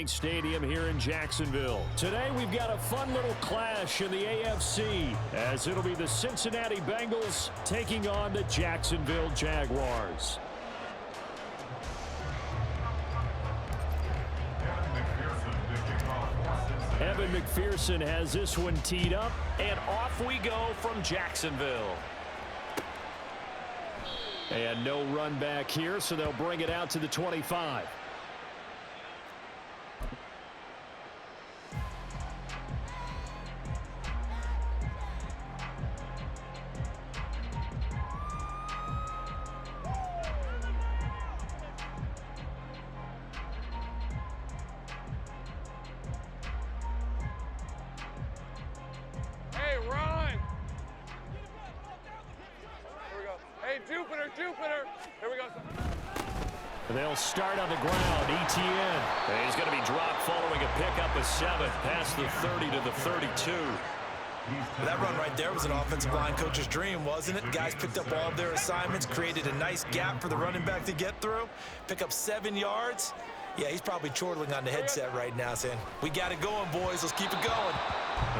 Stadium here in Jacksonville. Today we've got a fun little clash in the AFC as it'll be the Cincinnati Bengals taking on the Jacksonville Jaguars. Evan McPherson has this one teed up, and off we go from Jacksonville. And no run back here, so they'll bring it out to the 25. They'll start on the ground. Etienne. And he's going to be dropped following a pickup of 7 past the 30 to the 32. That run right there was an offensive line coach's dream, wasn't it? Guys picked up all of their assignments, created a nice gap for the running back to get through, pick up 7 yards. Yeah, he's probably chortling on the headset right now saying, we got it going, boys. Let's keep it going.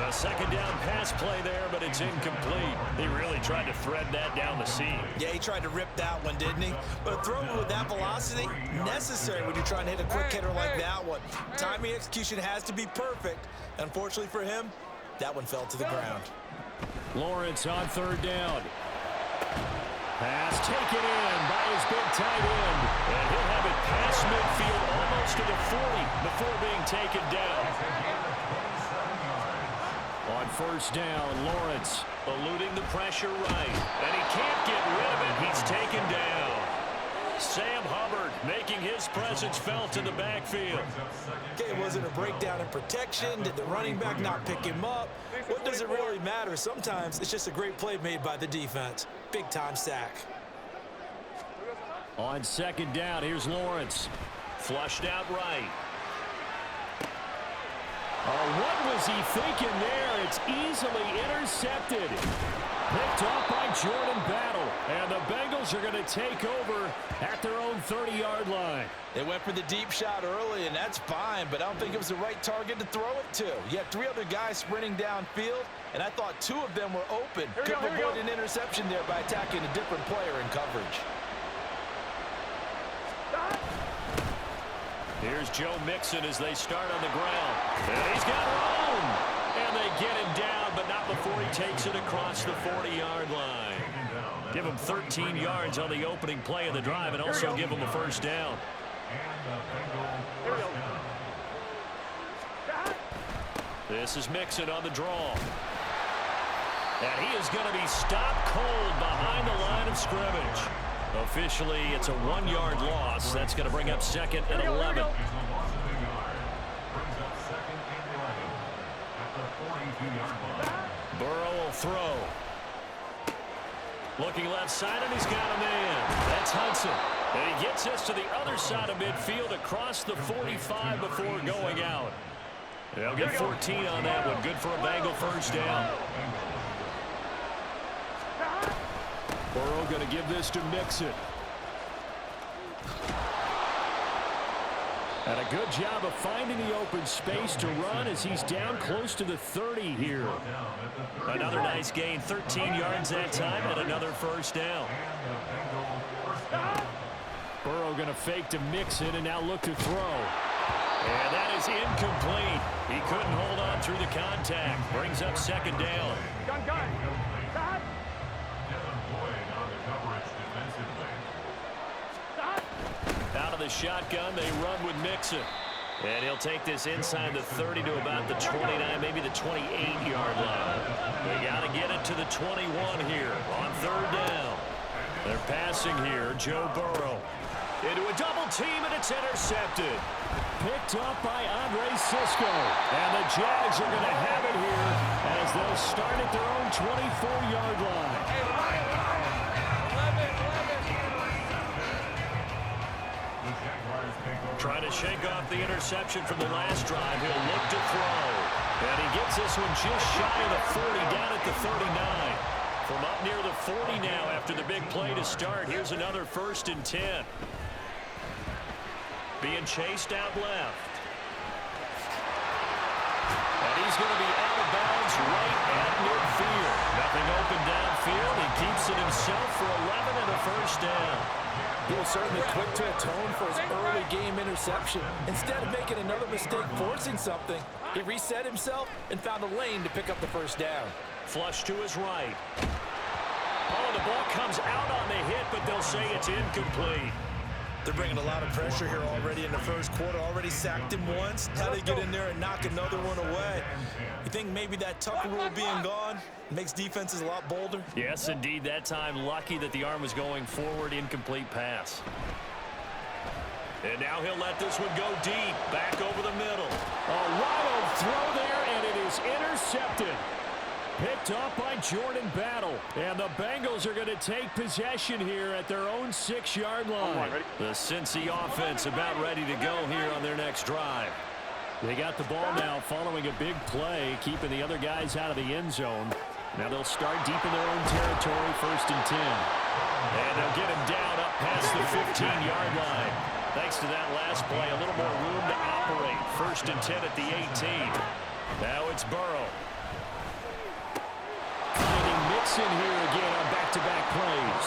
A second down pass play there, but it's incomplete. He really tried to thread that down the seam. Yeah, he tried to rip that one, didn't he? But a throw with that velocity, necessary when you're trying to hit a quick hitter like that one. Timing execution has to be perfect. Unfortunately for him, that one fell to the ground. Lawrence on third down. Pass taken in by his big tight end. And he'll have it past midfield almost to the 40 before being taken down. On first down, Lawrence eluding the pressure right. And he can't get rid of it. He's taken down. Sam Hubbard making his presence felt in the backfield. Okay, was it a breakdown in protection? Did the running back not pick him up? What does it really matter? Sometimes it's just a great play made by the defense. Big-time sack. On second down, here's Lawrence. Flushed out right. Oh, what was he thinking there? It's easily intercepted. Picked off by Jordan Battle. And the Bengals are going to take over at their own 30-yard line. They went for the deep shot early, and that's fine, but I don't think it was the right target to throw it to. You had 3 other guys sprinting downfield, and I thought 2 of them were open. Could avoid an interception there by attacking a different player in coverage. Here's Joe Mixon as they start on the ground. And he's got room. And they get him down, but not before he takes it across the 40-yard line. Give him 13 yards on the opening play of the drive and also give him a first down. This is Mixon on the draw. And he is going to be stopped cold behind the line of scrimmage. Officially, it's a 1-yard loss. That's going to bring up second and 11. Burrow will throw. Looking left side, and he's got a man. That's Hudson. And he gets us to the other side of midfield across the 45 before going out. They'll get 14 on that one. Good for a Bengal first down. Burrow going to give this to Mixon. And a good job of finding the open space to run as he's down close to the 30 here. Another nice gain, 13 yards that time, and another first down. Burrow going to fake to Mixon and now look to throw. And that is incomplete. He couldn't hold on through the contact. Brings up second down. Out of the shotgun, they run with Mixon. And he'll take this inside the 30 to about the 29, maybe the 28-yard line. They got to get it to the 21 here on third down. They're passing here, Joe Burrow. Into a double team, and it's intercepted. Picked up by Andre Cisco. And the Jags are going to have it here as they'll start at their own 24-yard line. Trying to shake off the interception from the last drive. He'll look to throw. And he gets this one just shy of the 40, down at the 39. From up near the 40 now after the big play to start. Here's another 1st and 10. Being chased out left. is going to be out of bounds right at midfield. Nothing open downfield. He keeps it himself for 11 and a first down. He was certainly quick to atone for his early game interception. Instead of making another mistake forcing something, he reset himself and found a lane to pick up the first down. Flush to his right. Oh, the ball comes out on the hit, but they'll say it's incomplete. They're bringing a lot of pressure here already in the first quarter. Already sacked him once. Now they get in there and knock another one away. You think maybe that Tucker rule being gone makes defenses a lot bolder? Yes, indeed. That time, lucky that the arm was going forward. Incomplete pass. And now he'll let this one go deep. Back over the middle. A wild throw there, and it is intercepted. Picked off by Jordan Battle. And the Bengals are going to take possession here at their own 6-yard line. The Cincy offense about ready to go here on their next drive. They got the ball now following a big play, keeping the other guys out of the end zone. Now they'll start deep in their own territory, 1st and 10. And they'll get him down up past the 15-yard line. Thanks to that last play, a little more room to operate. 1st and 10 at the 18. Now it's Burrow. Finding Mixon here again on back-to-back plays.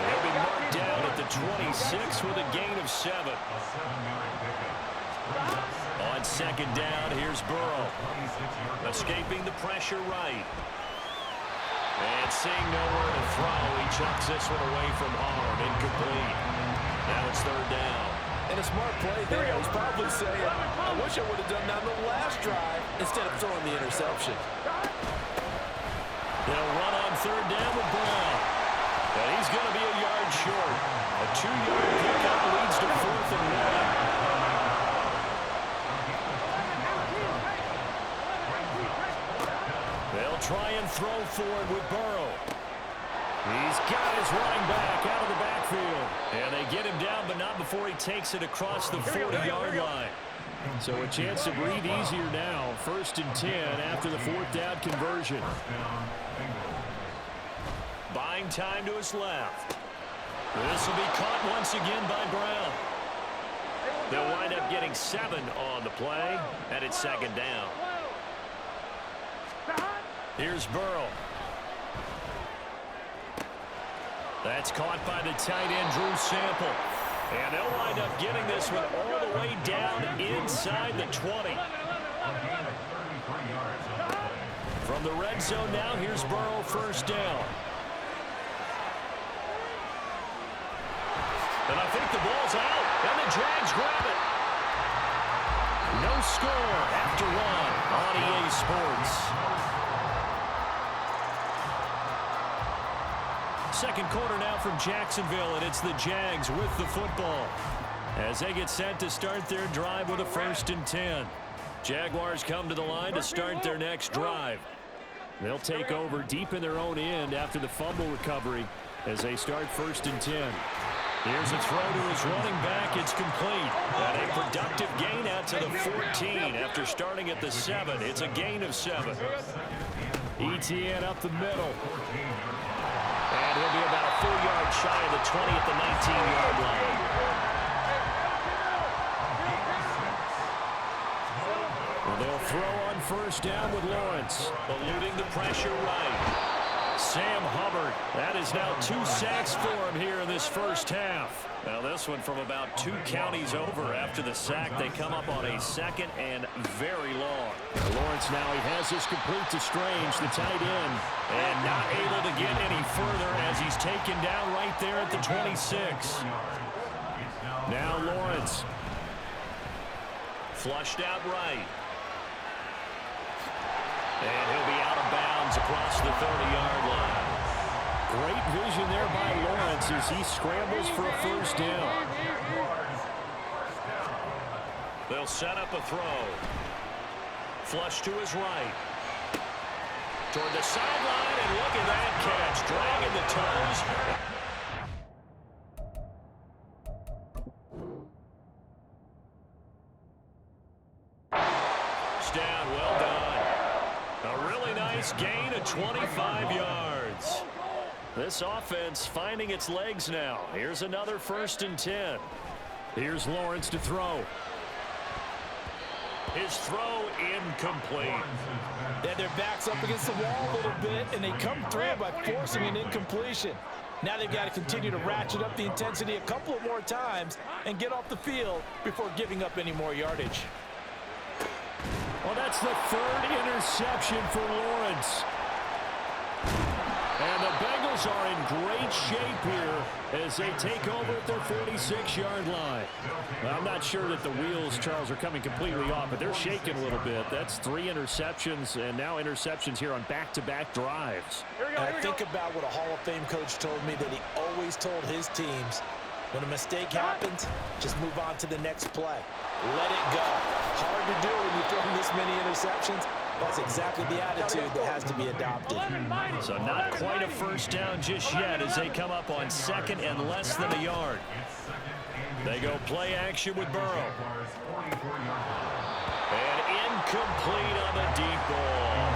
He'll be marked down at the 26 with a gain of 7. On 2nd down, here's Burrow. Escaping the pressure right. And seeing nowhere to throw, he chucks this one away from home. Incomplete. Now it's 3rd down. And a smart play there. He's probably saying, I wish I would have done that on the last drive instead of throwing the interception. They'll run on 3rd down with Brown. And he's going to be a yard short. A 2-yard pickup leads to 4th and 1. They'll try and throw forward with Burrow. He's got his running back out of the backfield. And they get him down, but not before he takes it across the 40-yard line. So a chance to breathe easier now. 1st and 10 after the 4th down conversion. Buying time to his left. This will be caught once again by Brown. They'll wind up getting 7 on the play, and it's 2nd down. Here's Burrow. That's caught by the tight end, Drew Sample. And they'll wind up getting this one all the way down inside the 20. From the red zone now, here's Burrow, 1st down. And I think the ball's out, and the Jags grab it. No score after 1 on EA Sports. 2nd quarter now from Jacksonville, and it's the Jags with the football as they get set to start their drive with a 1st and 10. Jaguars come to the line to start their next drive. They'll take over deep in their own end after the fumble recovery as they start 1st and 10. Here's a throw to his running back. It's complete. And a productive gain out to the 14 after starting at the 7. It's a gain of 7. ETN up the middle. And he'll be about a full yard shy of the 20 at the 19-yard line. Well, they'll throw on 1st down with Lawrence. Eluding the pressure right. Sam Hubbard. That is now 2 sacks for him here in this 1st half. Now this one from about 2 counties over after the sack. They come up on a 2nd and very long. Lawrence now, he has this complete to Strange, the tight end. And not able to get any further as he's taken down right there at the 26. Now Lawrence. Flushed out right. And he'll be out of bounds across the 30-yard line. Great vision there by Lawrence as he scrambles for a 1st down. They'll set up a throw. Flush to his right. Toward the sideline, and look at that catch. Dragging the toes. Down, well done. A really nice gain of 25 yards. This offense finding its legs now. Here's another 1st and 10. Here's Lawrence to throw. His throw incomplete. They had their backs up against the wall a little bit, and they come through by forcing an incompletion. Now they've got to continue to ratchet up the intensity a couple of more times and get off the field before giving up any more yardage. Well, that's the third interception for Lawrence. And the Bengals are in great shape here as they take over at their 46-yard line. Well, I'm not sure that the wheels, Charles, are coming completely off, but they're shaking a little bit. That's 3 interceptions and now interceptions here on back-to-back drives. I think about what a Hall of Fame coach told me, that he always told his teams, when a mistake happens, just move on to the next play. Let it go. Hard to do when you throw this many interceptions. That's exactly the attitude that has to be adopted. So not quite a first down just yet as they come up on second and less than a yard. They go play action with Burrow. And incomplete on the deep ball.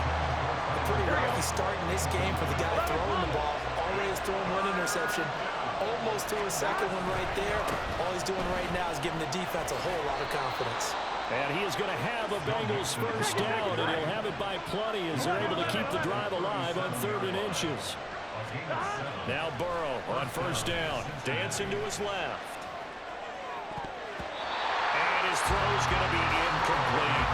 A pretty rocky start in this game for the guy throwing the ball. Already has thrown 1 interception. Almost threw a second one right there. All he's doing right now is giving the defense a whole lot of confidence. And he is going to have a Bengals first down, and he'll have it by plenty as they're able to keep the drive alive on 3rd and inches. Now Burrow on first down. Dancing to his left. And his throw's going to be incomplete.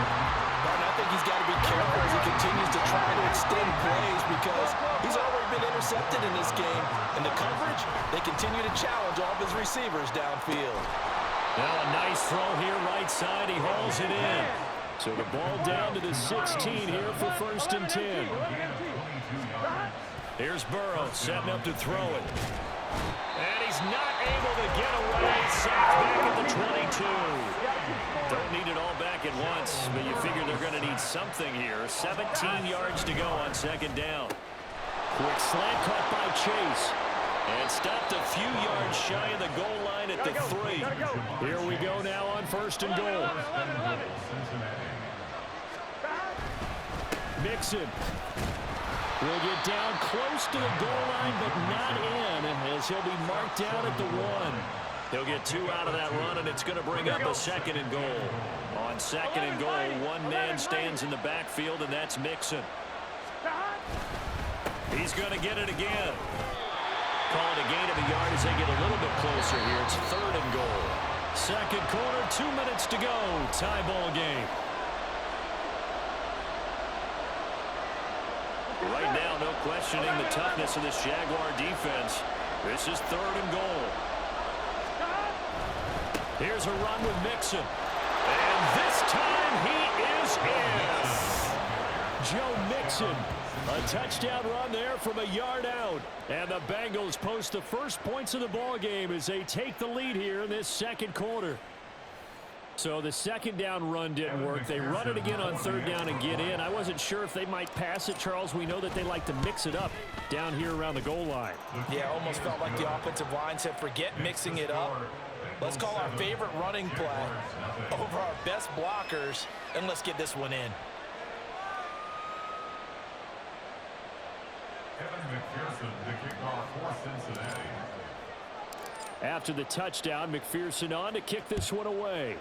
But I think he's got to be careful as he continues to try to extend plays, because he's already been intercepted in this game. And the coverage, they continue to challenge all of his receivers downfield. Now a nice throw here right side. He hauls it in. So the ball down to the 16 here for 1st and 10. Here's Burrow setting up to throw it. And he's not able to get away. Sacked back at the 22. Don't need it all back at once, but you figure they're going to need something here. 17 yards to go on 2nd down. Quick slant caught by Chase. And stopped a few yards shy of the goal line at the 3. Here we go now on 1st and goal. Mixon will get down close to the goal line, but not in, as he'll be marked down at the 1. He'll get 2 out of that run, and it's going to bring up a 2nd and goal. On 2nd and goal, 1 man stands in the backfield, and that's Mixon. He's going to get it again. Call it a gain of a yard as they get a little bit closer here. It's 3rd and goal. 2nd quarter, 2 minutes to go. Tie ball game. Right now, no questioning the toughness of this Jaguar defense. This is 3rd and goal. Here's a run with Mixon. And this time he is in. Joe Mixon. A touchdown run there from a yard out. And the Bengals post the first points of the ball game as they take the lead here in this 2nd quarter. So the 2nd down run didn't work. They run it again on 3rd down and get in. I wasn't sure if they might pass it, Charles. We know that they like to mix it up down here around the goal line. Yeah, almost felt like the offensive line said, forget mixing it up. Let's call our favorite running play over our best blockers, and let's get this one in. After the touchdown, McPherson on to kick this one away.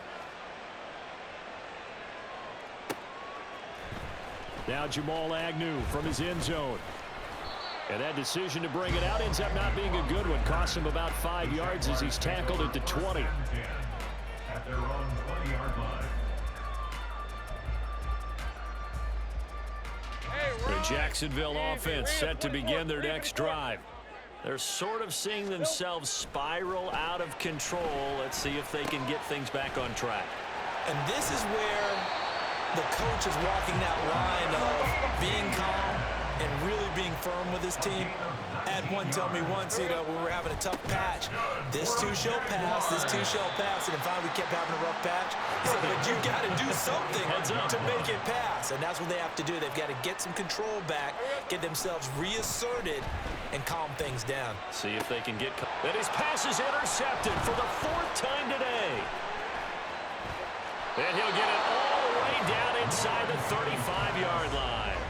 Now Jamal Agnew from his end zone. And that decision to bring it out ends up not being a good one. Costs him about 5 yards as he's tackled at the 20. At their own 20-yard line. The Jacksonville offense set to begin their next drive. They're sort of seeing themselves spiral out of control. Let's see if they can get things back on track. And this is where the coach is walking that line of being calm and really being firm with his team. Had one tell me once, when we were having a tough patch, this too shall pass, this too shall pass. And if finally we kept having a rough patch, he said, but you got to do something to make it pass. And that's what they have to do. They've got to get some control back, get themselves reasserted, and calm things down. See if they can get... And his pass is intercepted for the 4th time today. And he'll get it all the way down inside the 35-yard line.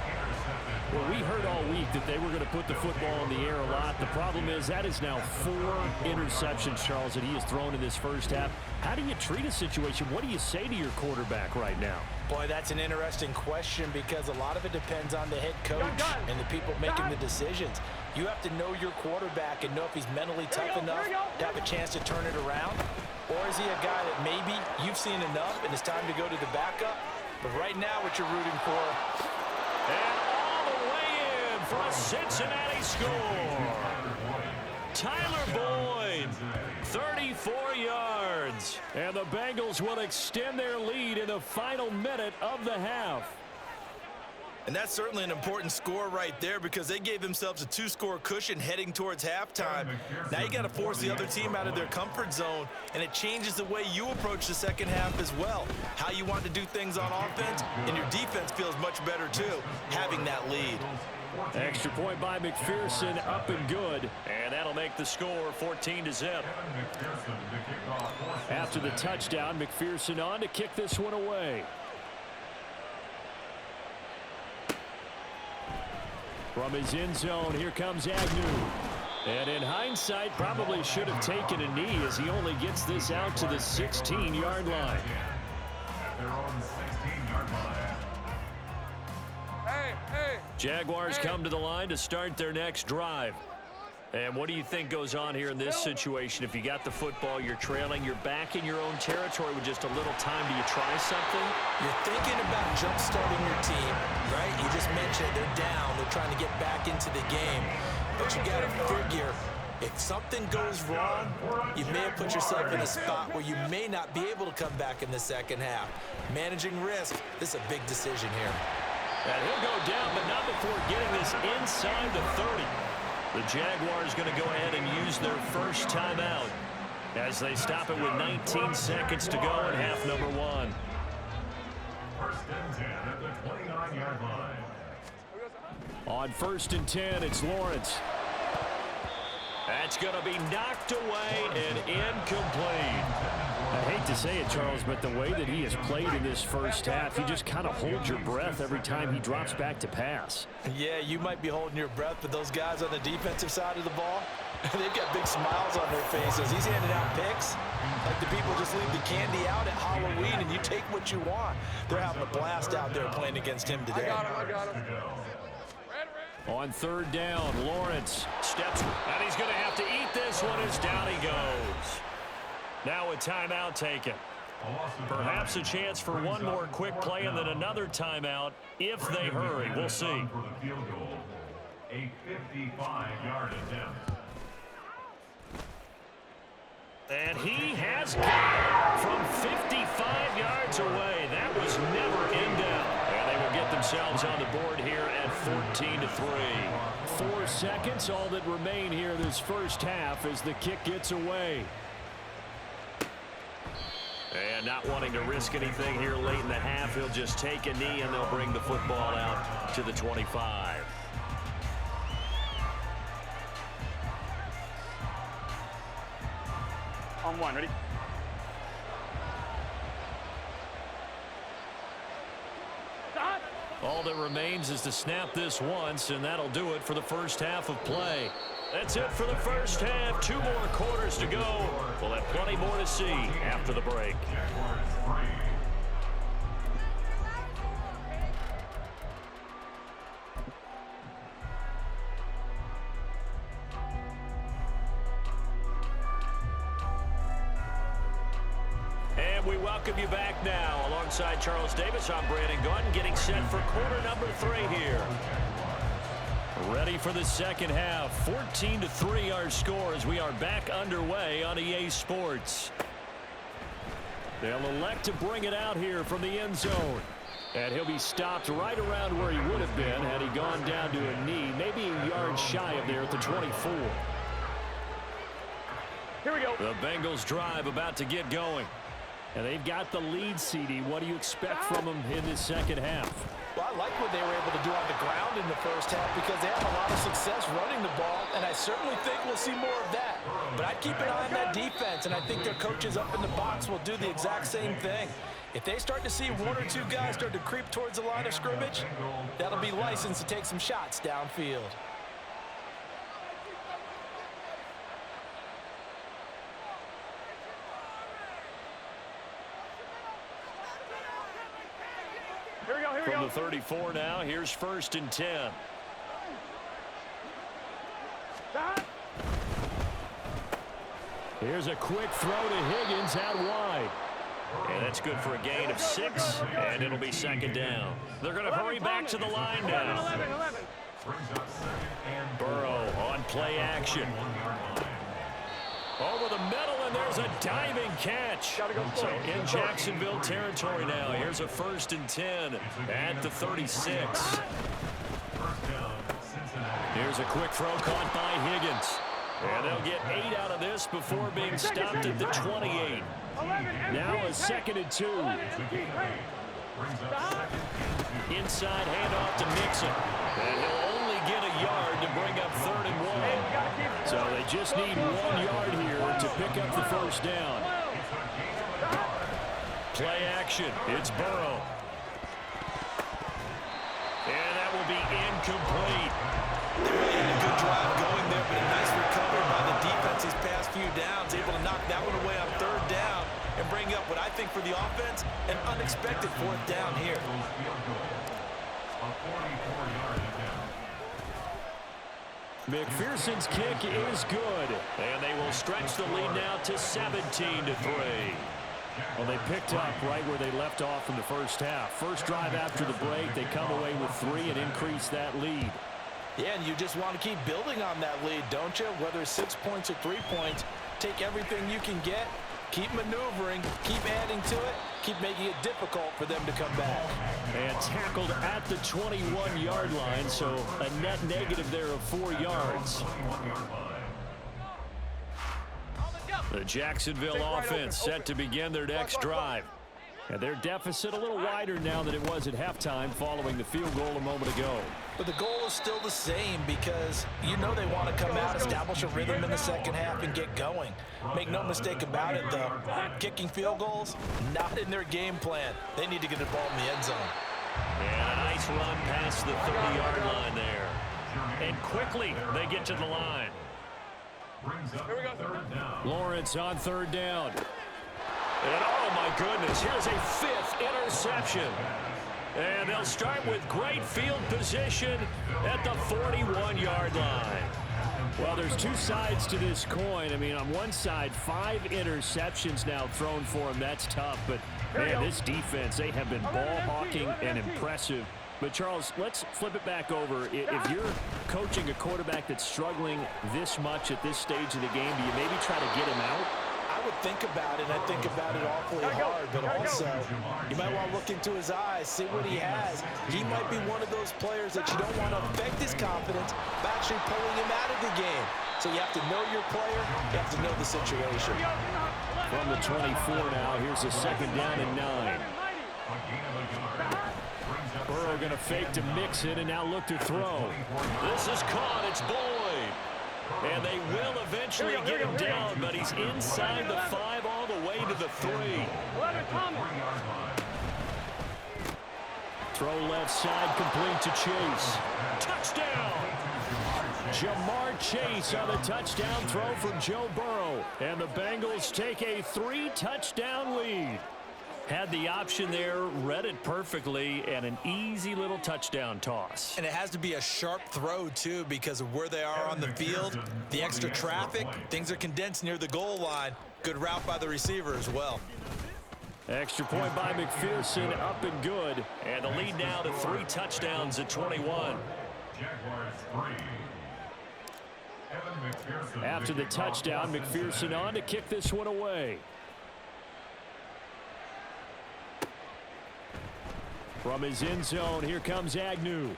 Well, we heard all week that they were going to put the football in the air a lot. The problem is that is now 4 interceptions, Charles, that he has thrown in this first half. How do you treat a situation? What do you say to your quarterback right now? Boy, that's an interesting question because a lot of it depends on the head coach and the people making the decisions. You have to know your quarterback and know if he's mentally tough enough to have a chance to turn it around. Or is he a guy that maybe you've seen enough and it's time to go to the backup? But right now, what you're rooting for. And all the way in for a Cincinnati score. Tyler Boyd, 34 yards. And the Bengals will extend their lead in the final minute of the half. And that's certainly an important score right there because they gave themselves a 2-score cushion heading towards halftime. Now you got to force the other team out of their comfort zone, and it changes the way you approach the second half as well. How you want to do things on offense, and your defense feels much better too, having that lead. Extra point by McPherson, up and good. And that'll make the score 14-0. After the touchdown, McPherson on to kick this one away. From his end zone, here comes Agnew. And in hindsight, probably should have taken a knee as he only gets this out to the 16-yard line. Jaguars come to the line to start their next drive. And what do you think goes on here in this situation? If you got the football, you're trailing, you're back in your own territory with just a little time. Do you try something? You're thinking about jump-starting your team, right? You just mentioned it. They're down. They're trying to get back into the game. But you got to figure, if something goes wrong, you may have put yourself in a spot where you may not be able to come back in the second half. Managing risk, this is a big decision here. And he'll go down, but not before getting this inside the 30. The Jaguars going to go ahead and use their first timeout as they stop it with 19 seconds to go in half number 1. First and 10 at the 29-yard line. On 1st and 10, it's Lawrence. That's going to be knocked away and incomplete. I hate to say it, Charles, but the way that he has played in this first half, you just kind of hold your breath every time he drops back to pass. Yeah, you might be holding your breath, but those guys on the defensive side of the ball, they've got big smiles on their faces. He's handing out picks like the people just leave the candy out at Halloween and you take what you want. They're having a blast out there playing against him today. I got him. On 3rd down, Lawrence steps, and he's going to have to eat this one as down he goes. Now a timeout taken. Perhaps a chance for one more quick play and then another timeout if they hurry. We'll see. A 55-yard attempt. And he has got it from 55 yards away. That was never in doubt. And they will get themselves on the board here at 14-3. 4 seconds, all that remain here this first half as the kick gets away. And not wanting to risk anything here late in the half, he'll just take a knee and they'll bring the football out to the 25. On 1, ready? All that remains is to snap this once, and that'll do it for the first half of play. That's it for the first half. 2 more quarters to go. We'll have plenty more to see after the break. And we welcome you back now. Alongside Charles Davis, I'm Brandon Gunn, getting set for quarter number 3 here. Ready for the second half. 14-3 our score as we are back underway on EA Sports. They'll elect to bring it out here from the end zone. And he'll be stopped right around where he would have been had he gone down to a knee, maybe a yard shy of there at the 24. Here we go. The Bengals drive about to get going. And they've got the lead, CD. What do you expect from them in this second half? Well, I like what they were able to do on the ground in the first half because they had a lot of success running the ball, and I certainly think we'll see more of that. But I'd keep an eye on that defense, and I think their coaches up in the box will do the exact same thing. If they start to see one or two guys start to creep towards the line of scrimmage, that'll be licensed to take some shots downfield. From the 34 now, here's 1st and 10. Here's a quick throw to Higgins out wide. And that's good for a gain of 6, and it'll be 2nd down. They're going to hurry back to the line now. Burrow on play action. Over the middle, and there's a diving catch. So in Jacksonville territory now. Here's a 1st and 10 at the 36. Here's a quick throw caught by Higgins. And they'll get 8 out of this before being stopped at the 28. Now a 2nd and 2. Inside handoff to Mixon. And he'll only get a yard to bring up 3rd and 1. So they just need 1 yard here to pick up the 1st down. Play action. It's Burrow. And that will be incomplete. They really had a good drive going there, but a nice recovery by the defense these past few downs, able to knock that one away on 3rd down and bring up what I think for the offense, an unexpected 4th down here. McPherson's kick is good. And they will stretch the lead now to 17-3. Well, they picked up right where they left off in the first half. First drive after the break, they come away with 3 and increase that lead. Yeah, and you just want to keep building on that lead, don't you? Whether it's 6 points or 3 points, take everything you can get, keep maneuvering, keep adding to it, keep making it difficult for them to come back. And tackled at the 21-yard line, so a net negative there of 4 yards. The Jacksonville offense set to begin their next drive. And their deficit a little wider now than it was at halftime following the field goal a moment ago. But the goal is still the same because you know they want to come out, establish a rhythm in the second half, and get going. Make no mistake about it, though. Kicking field goals, not in their game plan. They need to get the ball in the end zone. And a nice run past the 30-yard line there. And quickly they get to the line. Lawrence on 3rd down. And oh my goodness, here's a 5th interception. And they'll start with great field position at the 41-yard line. Well, there's 2 sides to this coin. I mean, on one side, 5 interceptions now thrown for him. That's tough. But, man, this defense, they have been ball hawking and impressive. But, Charles, let's flip it back over. If you're coaching a quarterback that's struggling this much at this stage of the game, do you maybe try to get him out? I would think about it, and I think about it awfully hard, but also you might want to look into his eyes, see what he has. He might be one of those players that you don't want to affect his confidence by actually pulling him out of the game. So you have to know your player, you have to know the situation. From the 24 now, here's a 2nd down and 9. Burrow going to fake to Mixon and now look to throw. This is caught. It's Boyd. And they will eventually get him down, but he's inside the 5 all the way to the 3. Throw left side, complete to Chase. Touchdown! Jamar Chase on the touchdown throw from Joe Burrow. And the Bengals take a 3-touchdown lead. Had the option there, read it perfectly, and an easy little touchdown toss. And it has to be a sharp throw, too, because of where they are on the field, the extra traffic, things are condensed near the goal line. Good route by the receiver as well. Extra point by McPherson, up and good. And the lead now to 3 touchdowns at 21. After the touchdown, McPherson on to kick this one away. From his end zone, here comes Agnew.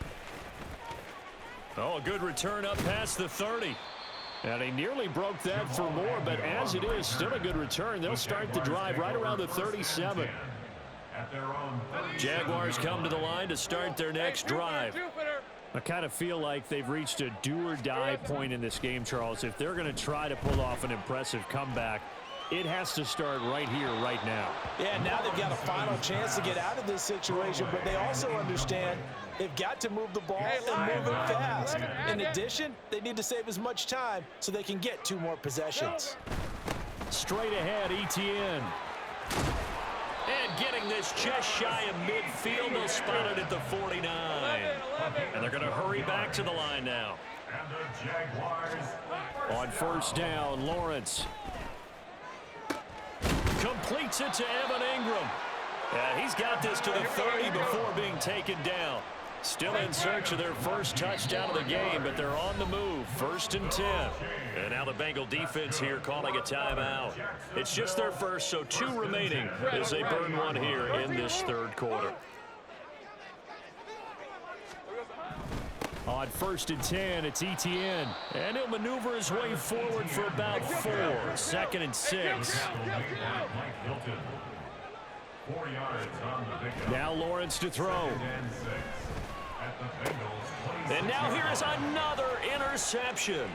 Oh, a good return up past the 30. And he nearly broke that for more, but as it is, still a good return. They'll start the drive right around the 37. Jaguars come to the line to start their next drive. I kind of feel like they've reached a do-or-die point in this game, Charles. If they're going to try to pull off an impressive comeback, It has to start right here, right now. Yeah, now they've got a final chance to get out of this situation, but they also understand they've got to move the ball and move it fast. In addition, they need to save as much time so they can get 2 more possessions. Straight ahead, ETN. And getting this just shy of midfield, they'll spot it at the 49. And they're going to hurry back to the line now. And the Jaguars On first down, Lawrence. Completes it to Evan Ingram. He's got this to the 30 before being taken down. Still in search of their first touchdown of the game, but they're on the move. 1st and 10. And now the Bengal defense here calling a timeout. It's just their first, so 2 remaining as they burn one here in this 3rd quarter. On 1st and 10, it's ETN. And he'll maneuver his way forward for about 4. 2nd and 6. 4 yards on the pickup. Now Lawrence to throw. And 6 at the Bengals. And now here is another interception.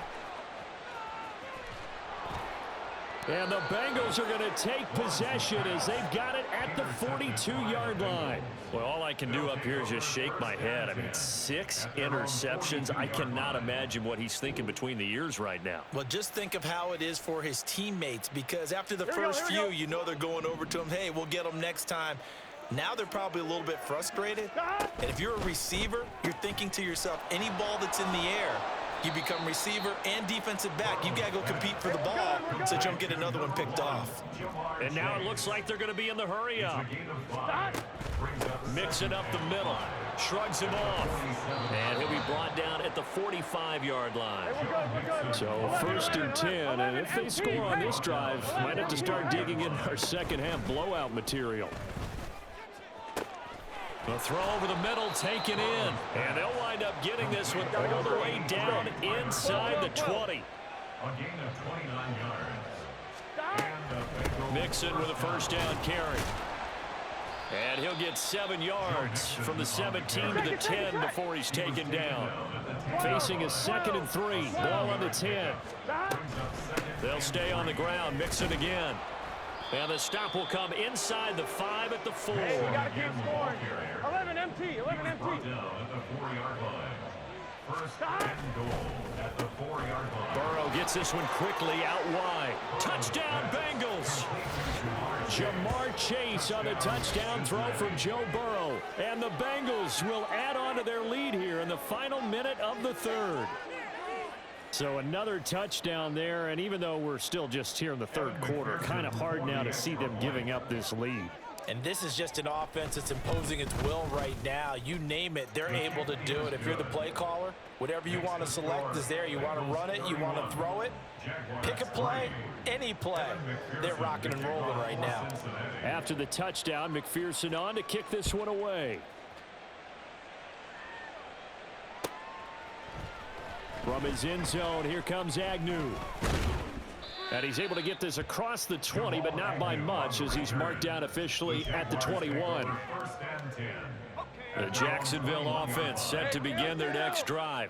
And the Bengals are going to take possession as they've got it at the 42-yard line. Well, all I can do up here is just shake my head. I mean, 6 interceptions. I cannot imagine what he's thinking between the ears right now. Well, just think of how it is for his teammates, because after the first few, you know they're going over to him, hey, we'll get them next time. Now they're probably a little bit frustrated. And if you're a receiver, you're thinking to yourself, any ball that's in the air, you become receiver and defensive back. You've got to go compete for the ball so you don't get another one picked off. And now it looks like they're going to be in the hurry up. Mixing up the middle. Shrugs him off. And he'll be brought down at the 45-yard line. So 1st and 10, and if they score on this drive, might have to start digging in our second half blowout material. The throw over the middle taken in. And they'll wind up getting this one all the way down inside the 20. A gain of 29 yards. Mixon with a first down carry. And he'll get 7 yards from the 17 to the 10 before he's taken down. Facing a 2nd and 3. Ball on the 10. They'll stay on the ground. Mixon again. And the stop will come inside the 5 at the 4. Hey, we got to keep scoring. 11 MT, 11 MT. Down at the 4-yard line. 1st and goal at the 4-yard line. Burrow gets this one quickly out wide. Touchdown, Bengals. Jamar Chase on the touchdown throw from Joe Burrow. And the Bengals will add on to their lead here in the final minute of the 3rd. So another touchdown there, and even though we're still just here in the 3rd quarter, kind of hard now to see them giving up this lead. And this is just an offense that's imposing its will right now. You name it, they're able to do it. If you're the play caller, whatever you want to select is there. You want to run it, you want to throw it, pick a play, any play. They're rocking and rolling right now. After the touchdown, McPherson on to kick this one away. From his end zone, here comes Agnew. And he's able to get this across the 20, but not by much, as he's marked down officially at the 21. The Jacksonville offense set to begin their next drive.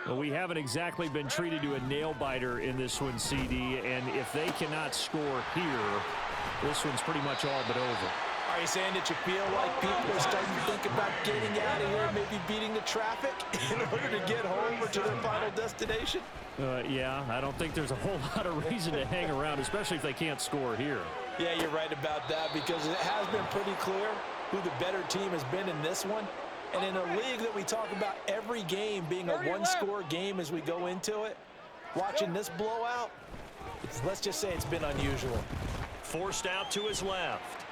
Well, we haven't exactly been treated to a nail-biter in this one, CD, and if they cannot score here, this one's pretty much all but over. Are you saying that you feel like people are starting to think about getting out of here, maybe beating the traffic in order to get home or to their final destination? Yeah, I don't think there's a whole lot of reason to hang around, especially if they can't score here. Yeah, you're right about that, because it has been pretty clear who the better team has been in this one. And in a league that we talk about every game being a one-score game as we go into it, watching this blowout, let's just say it's been unusual. Forced out to his left.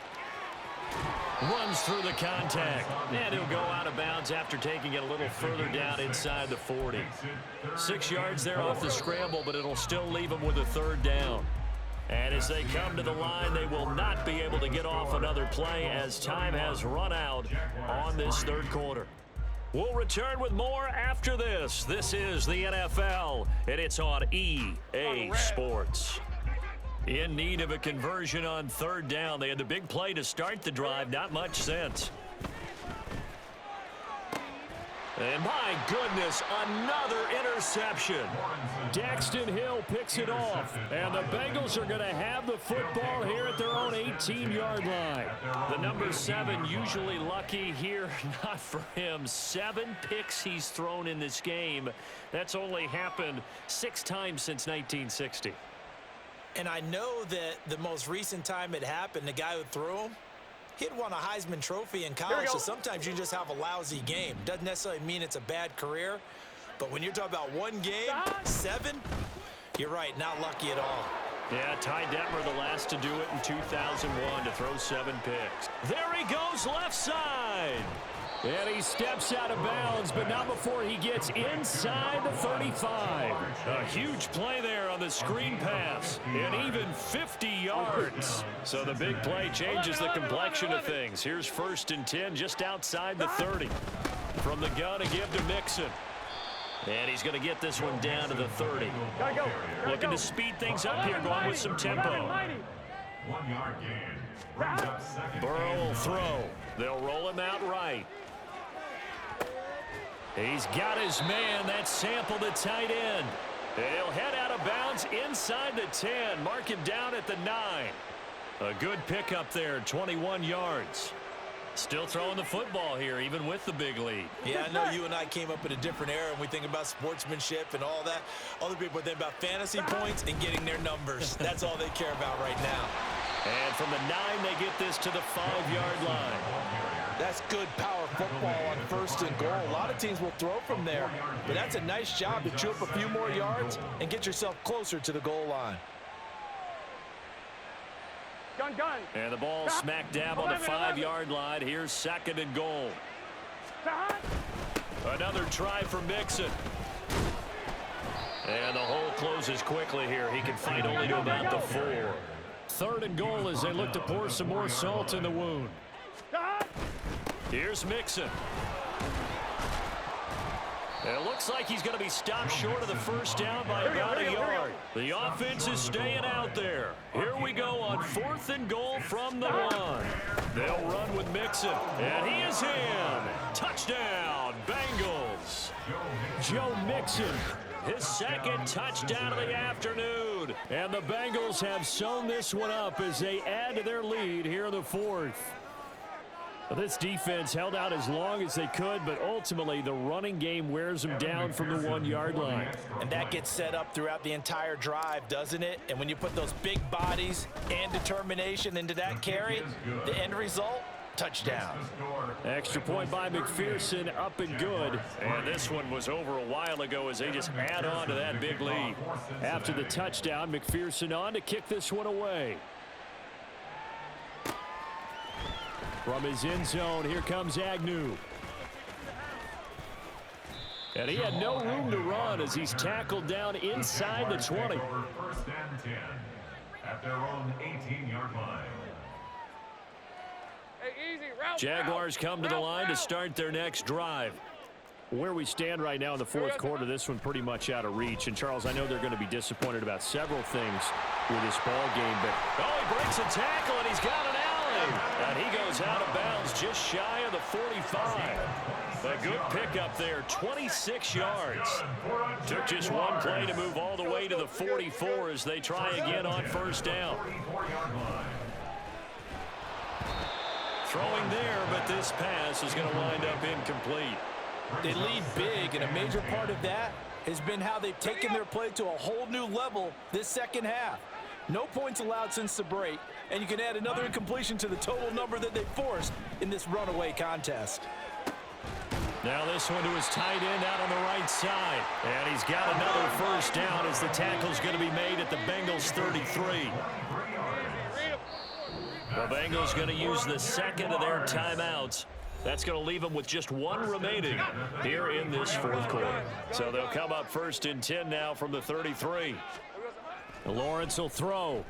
Runs through the contact, and he'll go out of bounds after taking it a little further down inside the 40. 6 yards there off the scramble, but it'll still leave him with a 3rd down. And as they come to the line, they will not be able to get off another play as time has run out on this 3rd quarter. We'll return with more after this. This is the NFL, and it's on EA Sports. In need of a conversion on 3rd down. They had the big play to start the drive. Not much sense. And my goodness, another interception. Daxton Hill picks it off, and the Bengals are going to have the football here at their own 18-yard line. The number 7 usually lucky here, not for him. 7 picks he's thrown in this game. That's only happened 6 times since 1960. And I know that the most recent time it happened, the guy who threw him, he'd won a Heisman Trophy in college, so sometimes you just have a lousy game. Doesn't necessarily mean it's a bad career, but when you're talking about one game, 7, you're right, not lucky at all. Yeah, Ty Detmer the last to do it in 2001 to throw 7 picks. There he goes left side. And he steps out of bounds, but not before he gets inside the 35. A huge play there on the screen pass, and even 50 yards. So the big play changes the complexion of things. Here's 1st and 10 just outside the 30. From the gun, a give to Mixon. And he's going to get this one down to the 30. Looking to speed things up here, going with some tempo. 1 yard gain. Burrow will throw. They'll roll him out right. He's got his man. That's Sample, the tight end. He'll head out of bounds inside the 10. Mark him down at the 9. A good pickup there, 21 yards. Still throwing the football here, even with the big lead. Yeah, I know you and I came up in a different era, and we think about sportsmanship and all that. Other people think about fantasy points and getting their numbers. That's all they care about right now. And from the 9, they get this to the 5-yard line. That's good power football on 1st and goal. A lot of teams will throw from there, but that's a nice job to chew up a few more yards and get yourself closer to the goal line. Gun. And the ball smack dab on the 5-yard line. Here's 2nd and goal. Another try for Mixon. And the hole closes quickly here. He can fight only to about the 4. 3rd and goal as they look to pour some more salt in the wound. Here's Mixon. And it looks like he's going to be stopped short of the 1st down by about a yard. The offense is staying out there. Here we go on 4th and goal from the 1. They'll run with Mixon. And he is in. Touchdown, Bengals. Joe Mixon, his 2nd touchdown of the afternoon. And the Bengals have sewn this one up as they add to their lead here in the 4th. This defense held out as long as they could, but ultimately the running game wears them down from the 1-yard line. And that gets set up throughout the entire drive, doesn't it? And when you put those big bodies and determination into that carry, the end result, touchdown. Extra point by McPherson, up and good. And this one was over a while ago as they just add on to that big lead. After the touchdown, McPherson on to kick this one away. From his end zone, here comes Agnew. And he had no room to run as he's tackled down inside the 20. 1st and 10 at their own 18-yard line. Hey, easy. Route, Jaguars come to the line to start their next drive. Where we stand right now in the 4th quarter, this one pretty much out of reach. And, Charles, I know they're going to be disappointed about several things with this ball game, but he breaks a tackle, and he's got an alley. And he goes out of bounds just shy of the 45. A good pickup there, 26 yards. Took just one play to move all the way to the 44 as they try again on 1st down. Throwing there, but this pass is going to wind up incomplete. They lead big, and a major part of that has been how they've taken their play to a whole new level this 2nd half. No points allowed since the break, and you can add another incompletion to the total number that they forced in this runaway contest. Now this one to his tight end out on the right side. And he's got another 1st down as the tackle's going to be made at the Bengals 33. The Bengals going to use the 2nd of their timeouts. That's going to leave them with just 1 remaining here in this 4th quarter. So they'll come up 1st and 10 now from the 33. Lawrence will throw.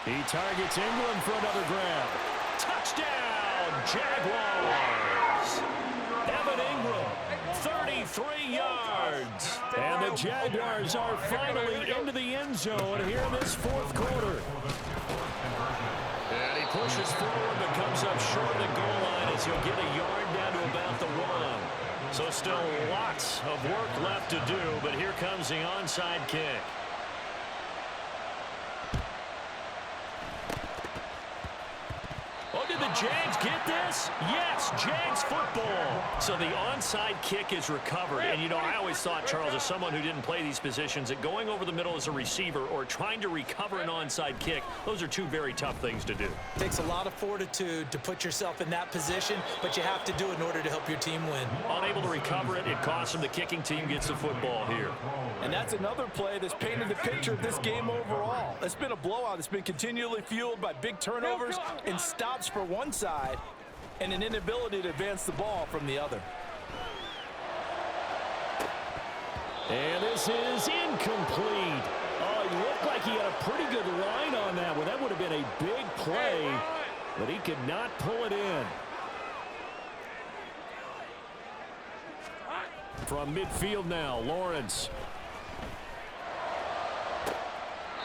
He targets Ingram for another grab. Touchdown, Jaguars! Evan Ingram, 33 yards. And the Jaguars are finally into the end zone here in this 4th quarter. And he pushes forward but comes up short of the goal line as he'll get a yard down to about the 1. So still lots of work left to do, but here comes the onside kick. Oh, did the Jags get this? Yes, Jags football. So the onside kick is recovered. And, you know, I always thought, Charles, as someone who didn't play these positions, that going over the middle as a receiver or trying to recover an onside kick, those are two very tough things to do. It takes a lot of fortitude to put yourself in that position, but you have to do it in order to help your team win. Unable to recover it, it costs them. The kicking team gets the football here. And that's another play that's painted the picture of this game overall. It's been a blowout. It's been continually fueled by big turnovers and stops for one side and an inability to advance the ball from the other. And this is incomplete. Oh, he looked like he had a pretty good line on that one. That would have been a big play, but he could not pull it in. From midfield now, Lawrence.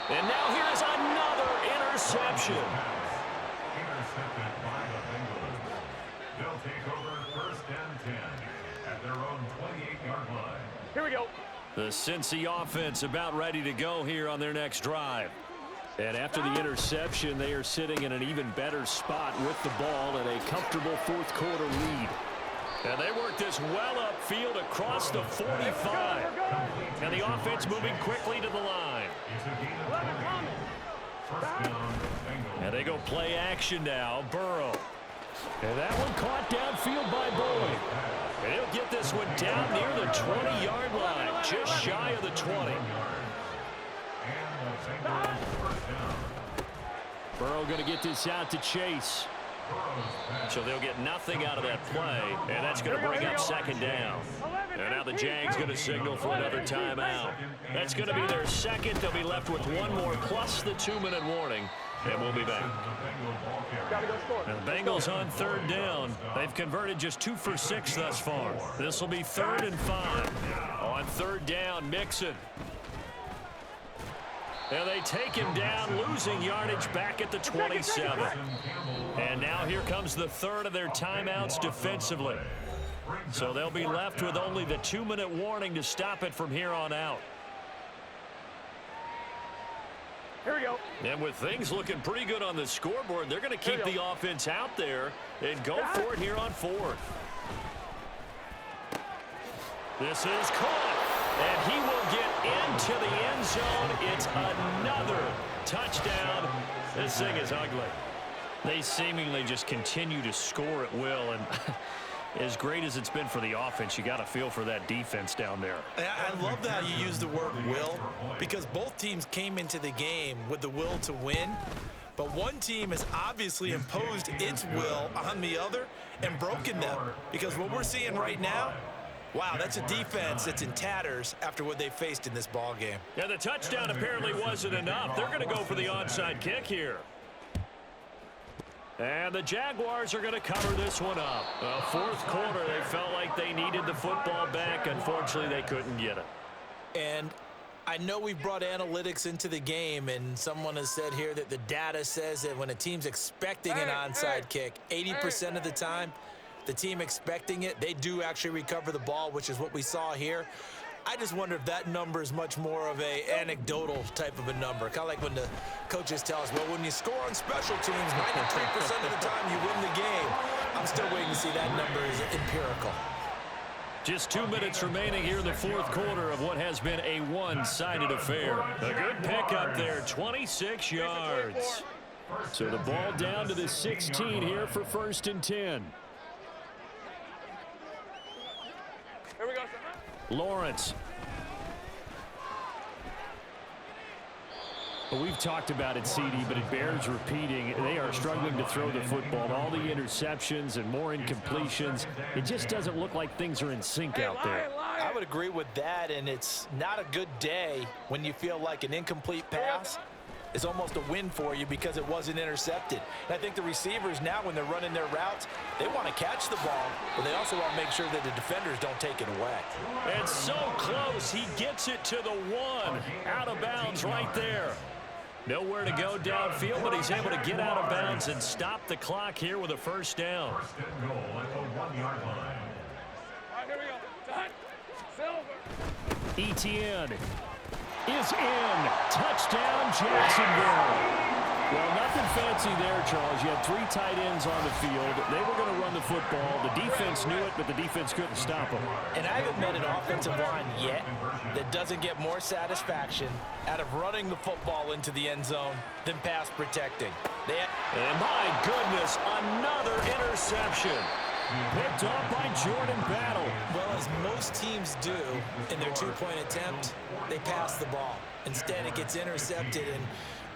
And now here's another interception. Intercepted by the Bengals. They'll take over 1st and 10 at their own 28-yard line. Here we go. The Cincy offense about ready to go here on their next drive. And after the interception, they are sitting in an even better spot with the ball and a comfortable fourth quarter lead. And they work this well upfield across the 45. And the offense moving quickly to the line. And they go play action now. Burrow. And that one caught downfield by Boyd. And he'll get this one down near the 20-yard line, just shy of the 20. Burrow going to get this out to Chase. So they'll get nothing out of that play, and that's going to bring up 2nd down. And now the Jags going to signal for another timeout. That's going to be their second. They'll be left with one more plus the 2-minute warning, and we'll be back. And the Bengals on 3rd down. They've converted just 2 for 6 thus far. This will be 3rd and 5. On 3rd down, Mixon. And they take him down, losing yardage back at the 27. And now here comes the 3rd of their timeouts defensively. So they'll be left with only the 2-minute warning to stop it from here on out. Here we go. And with things looking pretty good on the scoreboard, they're going to keep the offense out there and go for it here on 4th. This is caught. And he will get into the end zone. It's another touchdown. This thing is ugly. They seemingly just continue to score at will. And as great as it's been for the offense, you got to feel for that defense down there. I love that you use the word will, because both teams came into the game with the will to win. But one team has obviously imposed its will on the other and broken them. Because what we're seeing right now, wow, that's a defense that's in tatters after what they faced in this ball game. Yeah, the touchdown apparently wasn't enough. They're going to go for the onside kick here. And the Jaguars are going to cover this one up. 4th quarter, they felt like they needed the football back. Unfortunately, they couldn't get it. And I know we've brought analytics into the game, and someone has said here that the data says that when a team's expecting an onside kick, 80% of the time, the team expecting it, they do actually recover the ball, which is what we saw here. I just wonder if that number is much more of a anecdotal type of a number. Kind of like when the coaches tell us, well, when you score on special teams, 93% of the time you win the game. I'm still waiting to see that number is empirical. Just 2 minutes remaining here in the 4th quarter of what has been a one-sided affair. A good pickup there, 26 yards. So the ball down to the 16 here for 1st and 10. Here we go. Lawrence. Well, we've talked about it, CD, but it bears repeating. They are struggling to throw the football. All the interceptions and more incompletions. It just doesn't look like things are in sync out there. I would agree with that, and it's not a good day when you feel like an incomplete pass is almost a win for you because it wasn't intercepted. And I think the receivers now, when they're running their routes, they want to catch the ball, but they also want to make sure that the defenders don't take it away. And so close, he gets it to the 1. Out of bounds right there. Nowhere to go downfield, but he's able to get out of bounds and stop the clock here with a 1st down. 1st and goal at the 1-yard line. right, here we go. Done. Silver. ETN is in. Touchdown, Jacksonville. Well, nothing fancy there, Charles. You had 3 tight ends on the field. They were going to run the football. The defense knew it, but the defense couldn't stop them. And I haven't met an offensive line yet that doesn't get more satisfaction out of running the football into the end zone than pass protecting. And my goodness, another interception. Picked off by Jordan Battle. Well, as most teams do in their 2-point attempt, they pass the ball. Instead, it gets intercepted. And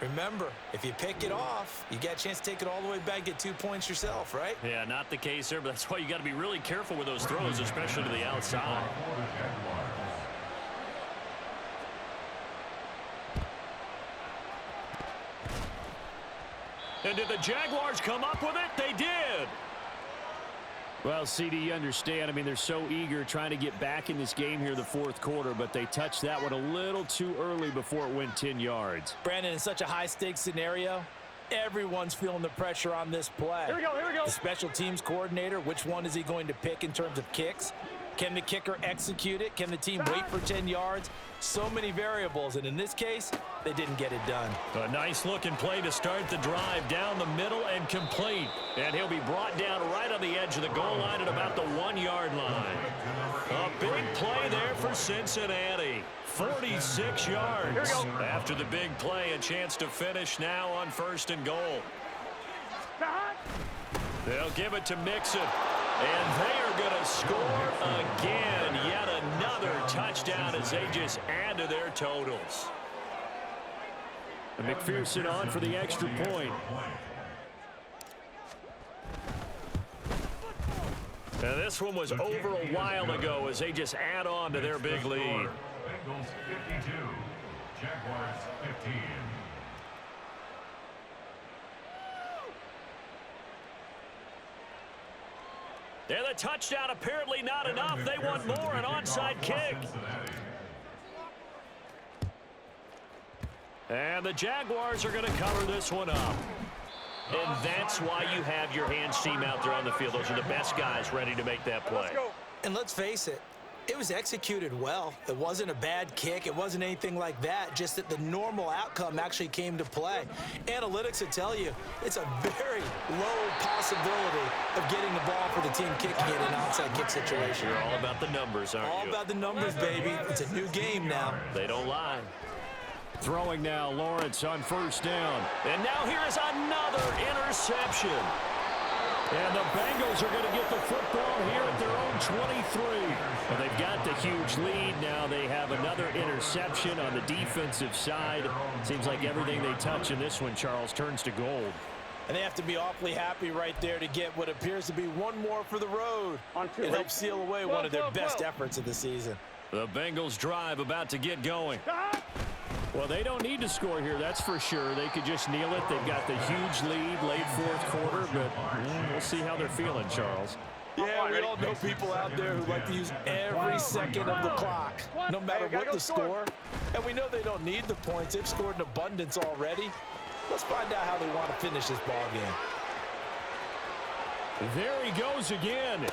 remember, if you pick it off, you get a chance to take it all the way back, get 2 points yourself, right? Yeah, not the case there, but that's why you got to be really careful with those throws, especially to the outside. And did the Jaguars come up with it? They did. Well, CD, you understand. I mean, they're so eager trying to get back in this game here in the 4th quarter, but they touched that one a little too early before it went 10 yards. Brandon, in such a high-stakes scenario, everyone's feeling the pressure on this play. Here we go, here we go. The special teams coordinator, which one is he going to pick in terms of kicks? Can the kicker execute it? Can the team wait for 10 yards? So many variables, and in this case, they didn't get it done. A nice-looking play to start the drive down the middle and complete. And he'll be brought down right on the edge of the goal line at about the 1-yard line. A big play there for Cincinnati. 46 yards. After the big play, a chance to finish now on 1st and goal. They'll give it to Mixon. And they are going to score again. Yet another touchdown as they just add to their totals. And McPherson on for the extra point. Now this one was over a while ago as they just add on to their big lead. Bengals 52, Jaguars 15. And the touchdown apparently not enough. They want more, an onside kick. And the Jaguars are going to cover this one up. And that's why you have your hands team out there on the field. Those are the best guys ready to make that play. And let's face it, it was executed well. It wasn't a bad kick. It wasn't anything like that, just that the normal outcome actually came to play. Analytics will tell you it's a very low possibility of getting the ball for the team kicking it in an onside kick situation. You're all about the numbers, aren't you? All about the numbers, baby. It's a new game now. They don't lie. Throwing now, Lawrence on 1st down. And now here is another interception. And the Bengals are going to get the football here at their own 23. Well, they've got the huge lead. Now they have another interception on the defensive side. Seems like everything they touch in this one, Charles, turns to gold. And they have to be awfully happy right there to get what appears to be one more for the road. It helps seal away one of their best efforts of the season. The Bengals drive about to get going. Well, they don't need to score here, that's for sure. They could just kneel it. They've got the huge lead, late 4th quarter, but we'll see how they're feeling, Charles. Yeah, we all know people out there who like to use every second of the clock, no matter what the score. And we know they don't need the points. They've scored in abundance already. Let's find out how they want to finish this ball game. There he goes again.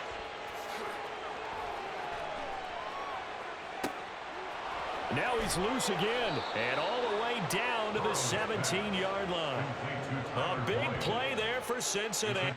Now he's loose again, and all the way down to the 17-yard line. A big play there for Cincinnati.